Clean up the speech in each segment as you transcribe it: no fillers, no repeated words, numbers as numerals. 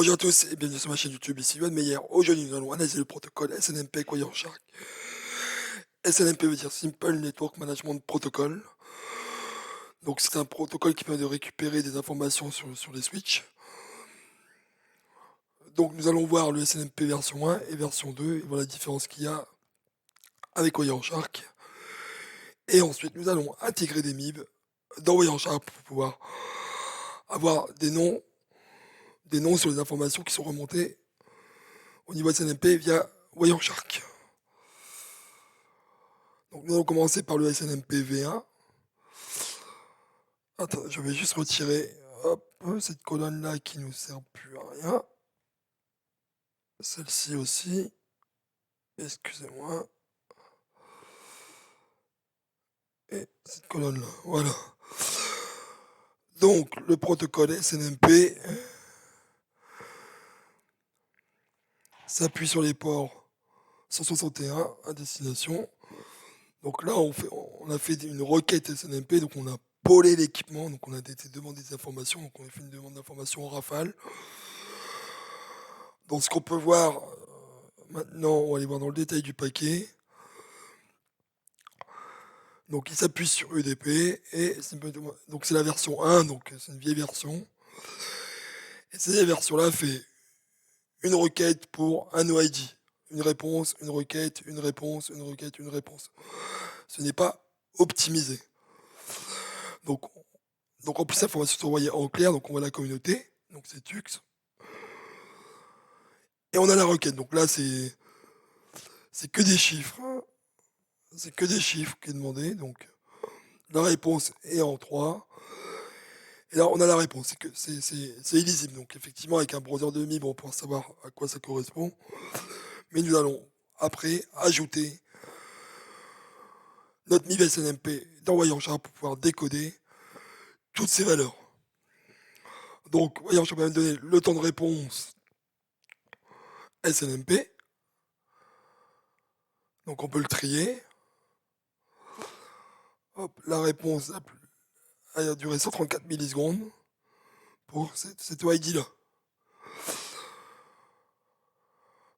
Bonjour à tous et bienvenue sur ma chaîne YouTube, ici Yoann Meyer. Aujourd'hui nous allons analyser le protocole SNMP avec Wireshark. SNMP veut dire Simple Network Management Protocol. Donc c'est un protocole qui permet de récupérer des informations sur les switches. Donc nous allons voir le SNMP version 1 et version 2 et voir la différence qu'il y a avec Wireshark. Et ensuite nous allons intégrer des MIB dans Wireshark pour pouvoir avoir des noms sur les informations qui sont remontées au niveau SNMP via Wireshark. Donc nous allons commencer par le SNMP V1. Attends, je vais juste retirer hop, cette colonne-là qui nous sert plus à rien. Celle-ci aussi. Excusez-moi. Et cette colonne-là. Voilà. Donc, le protocole SNMP s'appuie sur les ports 161 à destination. Donc là, on a fait une requête SNMP, donc on a polé l'équipement, donc on a été demander des informations, donc on a fait une demande d'information en rafale. Donc ce qu'on peut voir maintenant, on va aller voir dans le détail du paquet. Donc il s'appuie sur EDP et donc c'est la version 1, donc c'est une vieille version. Et cette version-là fait une requête pour un OID. Une réponse, une requête, une réponse, une requête, une réponse. Ce n'est pas optimisé. Donc, en plus, l'information est envoyée en clair, donc on voit la communauté, donc c'est TUX. Et on a la requête, donc là c'est que des chiffres. C'est que des chiffres qui est demandé, donc la réponse est en 3. Et là, on a la réponse, c'est illisible. Donc, effectivement, avec un browser de MIB, on pourra savoir à quoi ça correspond. Mais nous allons, après, ajouter notre MIB SNMP dans Wireshark pour pouvoir décoder toutes ces valeurs. Donc, Wireshark va me donner le temps de réponse SNMP. Donc, on peut le trier. Hop, la réponse a duré 134 millisecondes pour cette OID-là.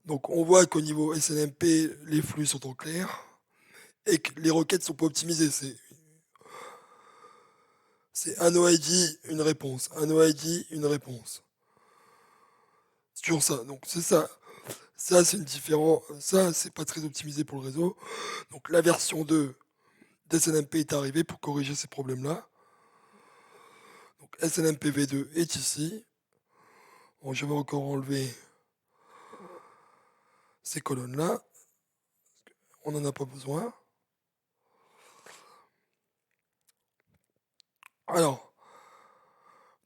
Donc, on voit qu'au niveau SNMP, les flux sont en clair et que les requêtes sont pas optimisées. C'est un OID, une réponse. Un OID, une réponse. C'est toujours ça. Donc c'est ça. Ça, c'est une différence. Ça, c'est pas très optimisé pour le réseau. Donc la version 2 d'SNMP est arrivée pour corriger ces problèmes-là. Donc SNMP V2 est ici. Bon, je vais encore enlever ces colonnes-là. On n'en a pas besoin. Alors,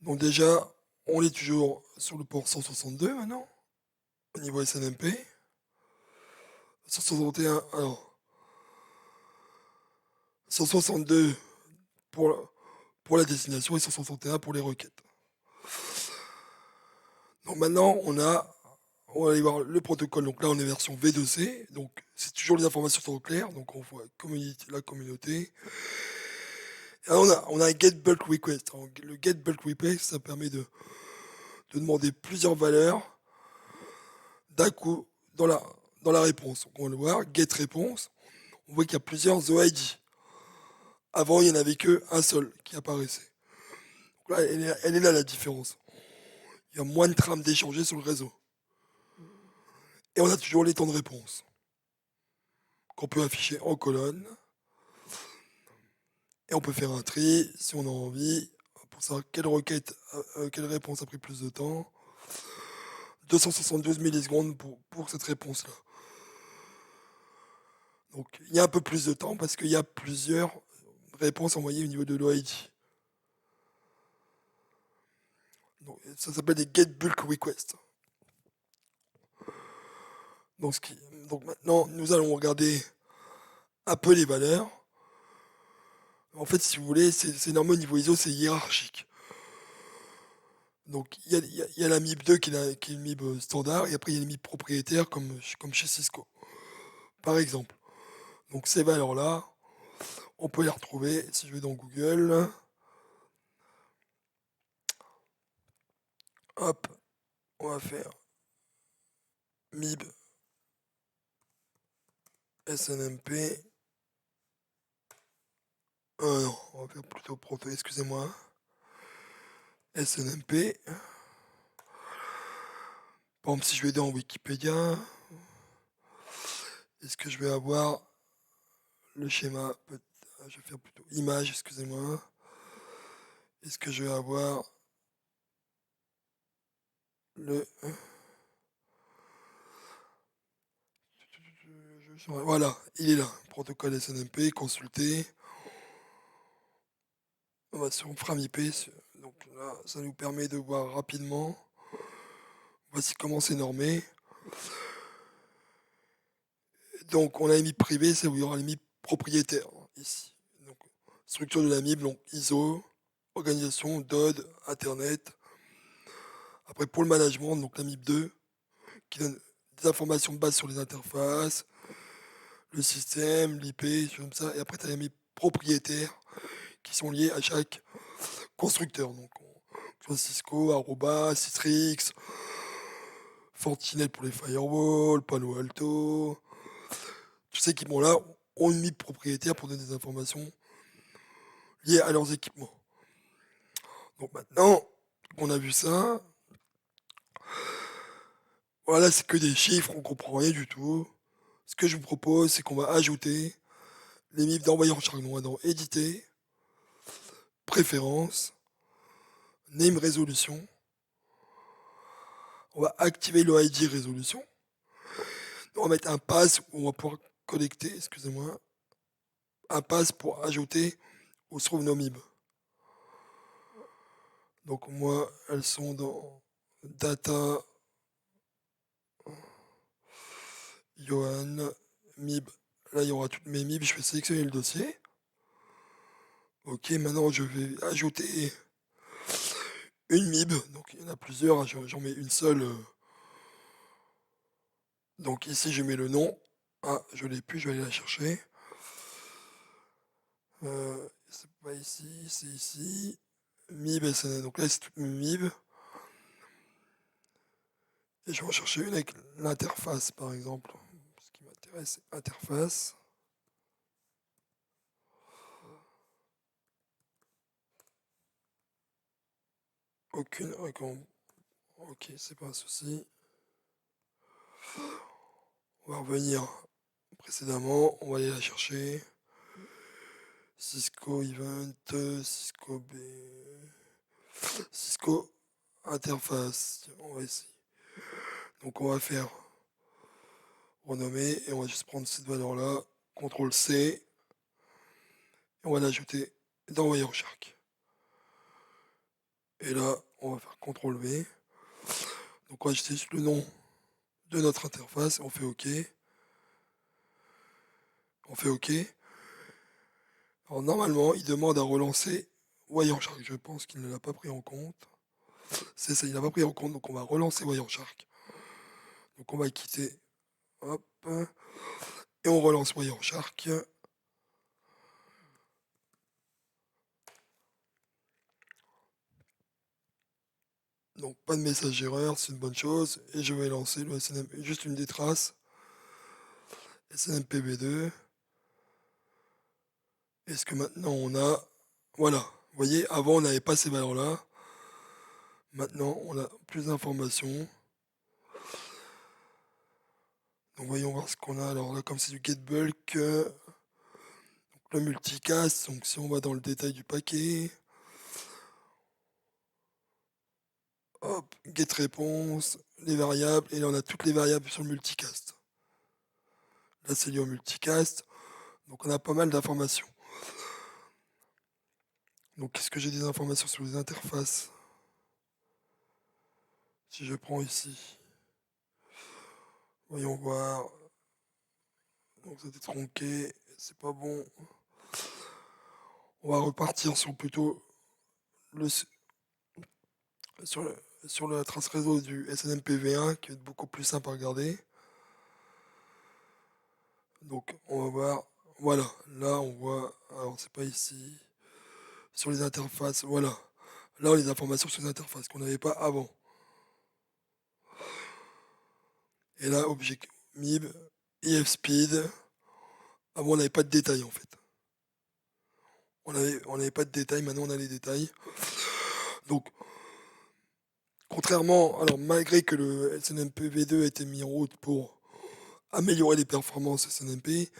donc déjà, on est toujours sur le port 162 maintenant, au niveau SNMP. 161, alors, 162 pour la destination et 161 pour les requêtes. Donc maintenant, on va aller voir le protocole. Donc là, on est version V2C. Donc c'est toujours les informations sont claires. Donc on voit la communauté. Et là, on a un get bulk request. Alors, le get bulk request, ça permet de demander plusieurs valeurs d'un coup dans la réponse. Donc on va le voir, get réponse. On voit qu'il y a plusieurs OID. Avant, il n'y en avait qu'un seul qui apparaissait. Donc là, elle est là la différence. Il y a moins de trames d'échanger sur le réseau. Et on a toujours les temps de réponse qu'on peut afficher en colonne. Et on peut faire un tri si on a envie pour savoir quelle réponse a pris plus de temps. 272 millisecondes pour cette réponse-là. Donc il y a un peu plus de temps parce qu'il y a plusieurs réponses envoyées au niveau de l'OID. Donc, ça s'appelle des get bulk requests. Donc, donc maintenant, nous allons regarder un peu les valeurs. En fait, si vous voulez, c'est normal au niveau ISO, c'est hiérarchique. Donc, il y a la MIB2 qui est une MIB standard, et après, il y a les MIB propriétaires comme chez Cisco, par exemple. Donc, ces valeurs-là, on peut les retrouver si je vais dans Google. Hop. On va faire MIB SNMP. Non, on va faire plutôt proto, excusez-moi. SNMP. Par exemple, si je vais dans Wikipédia, est-ce que je vais avoir le schéma? Je vais faire plutôt image, excusez-moi. Est-ce que je vais avoir le... Voilà, il est là. Protocole SNMP, consulter. On va sur FrameIP. Donc là, ça nous permet de voir rapidement. Voici comment c'est normé. Donc on a les MIB privés, c'est où il y aura les MIB propriétaires, ici. Donc, structure de la MIB, donc ISO, organisation, DOD, Internet. Après pour le management, donc la MIB 2, qui donne des informations de base sur les interfaces, le système, l'IP, comme ça. Et après tu as les MIB propriétaires qui sont liés à chaque constructeur. Donc soit Cisco, Aruba, Citrix, Fortinet pour les firewalls, Palo Alto. Tous ces équipements-là ont une MIB propriétaire pour donner des informations liées à leurs équipements. Donc maintenant qu'on a vu ça, voilà, c'est que des chiffres, on comprend rien du tout. Ce que je vous propose, c'est qu'on va ajouter les MIB d'envoyer en charge. On va dans éditer, préférences, name résolution. On va activer le ID résolution. On va mettre un pass où on va pouvoir connecter, excusez-moi, un pass pour ajouter où se trouvent nos MIB. Donc moi, elles sont dans data, Johan, MIB. Là, il y aura toutes mes MIB. Je vais sélectionner le dossier. Ok, maintenant je vais ajouter une MIB. Donc il y en a plusieurs, hein, j'en mets une seule. Donc ici je mets le nom. Ah, je l'ai plus, je vais aller la chercher. C'est pas ici, c'est ici. MIB SN. Donc là c'est toutes mes MIB. Et je vais en chercher une avec l'interface par exemple. Ce qui m'intéresse, c'est interface. Aucune. Ok, c'est pas un souci. On va revenir précédemment. On va aller la chercher. Cisco Event, Cisco B. Cisco interface. Tiens, on va essayer. Donc on va faire renommer et on va juste prendre cette valeur-là, CTRL C, et on va l'ajouter dans Wireshark. Et là, on va faire CTRL V. Donc on va ajouter juste le nom de notre interface, on fait OK. On fait OK. Alors normalement, il demande à relancer Wireshark. Je pense qu'il ne l'a pas pris en compte. C'est ça, il n'a pas pris en compte, donc on va relancer Wireshark. Donc on va quitter. Hop. Et on relance Wireshark. Donc pas de message d'erreur, c'est une bonne chose. Et je vais lancer le SNM, juste une des traces. SNMPv2. Est-ce que maintenant on a... Voilà, vous voyez, avant on n'avait pas ces valeurs-là. Maintenant on a plus d'informations. Donc voyons voir ce qu'on a. Alors là, comme c'est du get bulk, le multicast, donc si on va dans le détail du paquet, hop, get réponse, les variables, et là on a toutes les variables sur le multicast. Là c'est lié au multicast, donc on a pas mal d'informations. Donc est-ce que j'ai des informations sur les interfaces? Si je prends ici, voyons voir. Donc c'était tronqué, c'est pas bon. On va repartir sur plutôt le, sur, sur la trace réseau du SNMPv1 qui va être beaucoup plus simple à regarder. Donc on va voir, voilà, là on voit, alors c'est pas ici, sur les interfaces, voilà. Là on a les informations sur les interfaces qu'on n'avait pas avant. Et là, object MIB, EF speed. Avant, on n'avait pas de détails en fait. On n'avait pas de détails, maintenant on a les détails. Donc, contrairement, alors malgré que le SNMP V2 a été mis en route pour améliorer les performances SNMP,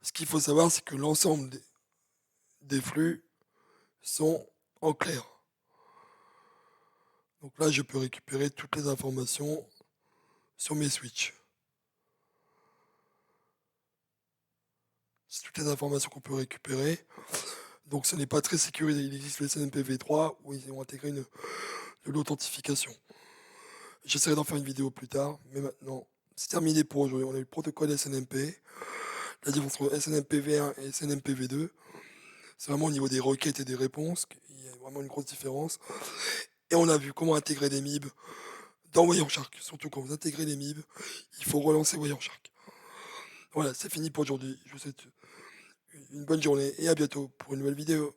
ce qu'il faut savoir, c'est que l'ensemble des flux sont en clair. Donc là, je peux récupérer toutes les informations sur mes switches. C'est toutes les informations qu'on peut récupérer. Donc ce n'est pas très sécurisé. Il existe le SNMP V3 où ils ont intégré de l'authentification. J'essaierai d'en faire une vidéo plus tard, mais maintenant, c'est terminé pour aujourd'hui. On a eu le protocole SNMP, la différence entre SNMP V1 et SNMP V2. C'est vraiment au niveau des requêtes et des réponses qu'il y a vraiment une grosse différence. Et on a vu comment intégrer les MIB dans Wireshark. Surtout quand vous intégrez les MIB, il faut relancer Wireshark. Voilà, c'est fini pour aujourd'hui. Je vous souhaite une bonne journée et à bientôt pour une nouvelle vidéo.